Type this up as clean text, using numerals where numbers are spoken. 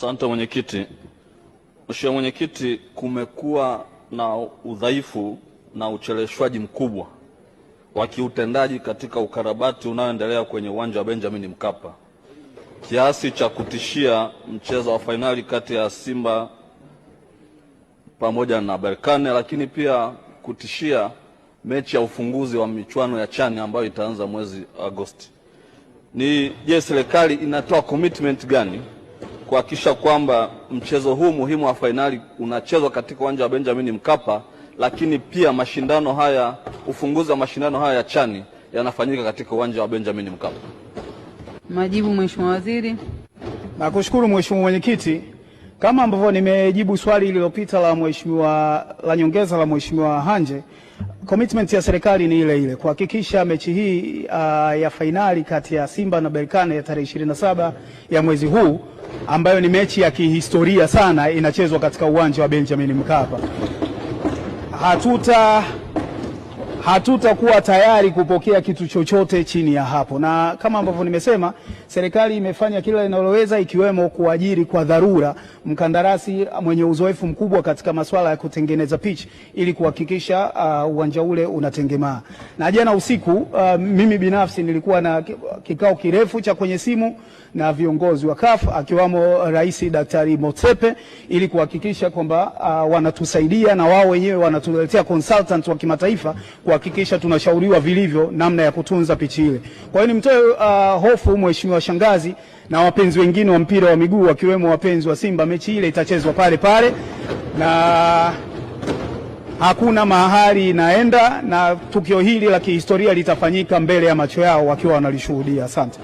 Asante mwenyekiti. Mheshimiwa Mwenyekiti, kumekuwa na udhaifu na ucheleweshwaji mkubwa wa kiutendaji katika ukarabati unaoendelea kwenye uwanja wa Benjamin Mkapa kiasi cha kutishia mchezo wa fainali kati ya Simba pamoja na Berkane, lakini pia kutishia mechi ya ufunguzi wa michuano ya CHAN ambayo itaanza mwezi Agosti. Je, serikali inatoa commitment gani kuhakikisha kwamba mchezo huu muhimu wa fainali unachezwa katika uwanja wa Benjamin Mkapa, lakini pia mashindano haya, ufunguzi wa mashindano haya ya CHAN yanafanyika katika uwanja wa Benjamin Mkapa? Majibu, Mheshimiwa Waziri. Nakushukuru Mheshimiwa Mwenyekiti. Kama ambavyo nimejibu swali lililopita la nyongeza la Mheshimiwa Hanje, commitment ya serikali ni ile ile kuhakikisha mechi hii ya fainali kati ya Simba na Berkane ya tarehe 27 ya mwezi huu, ambayo ni mechi ya kihistoria sana, inachezwa katika uwanja wa Benjamin Mkapa. Hatutakuwa tayari kupokea kitu chochote chini ya hapo, na kama ambavyo nimesema, serikali imefanya kila linaloweza, ikiwemo kuajiri kwa dharura mkandarasi mwenye uzoefu mkubwa katika masuala ya kutengeneza pitch ili kuhakikisha uwanja ule unatengemaa. Na jana usiku mimi binafsi nilikuwa na kikao kirefu cha kwenye simu na viongozi wa CAF akiwamo Rais Daktari Motsepe ili kuhakikisha kwamba wanatusaidia na wao wenyewe wanatuletea consultant wa kimataifa kuhakikisha tunashauriwa vilivyo namna ya kutunza pichi ile. Kwa hiyo nimtoe hofu Mheshimiwa Shangazi na wapenzi wengine wa mpira wa miguu wakiwemo wapenzi wa Simba, mechi ile itachezwa pale pale na hakuna mahali inaenda, na tukio hili la kihistoria litafanyika mbele ya macho yao wakiwa wanalishuhudia. Asante.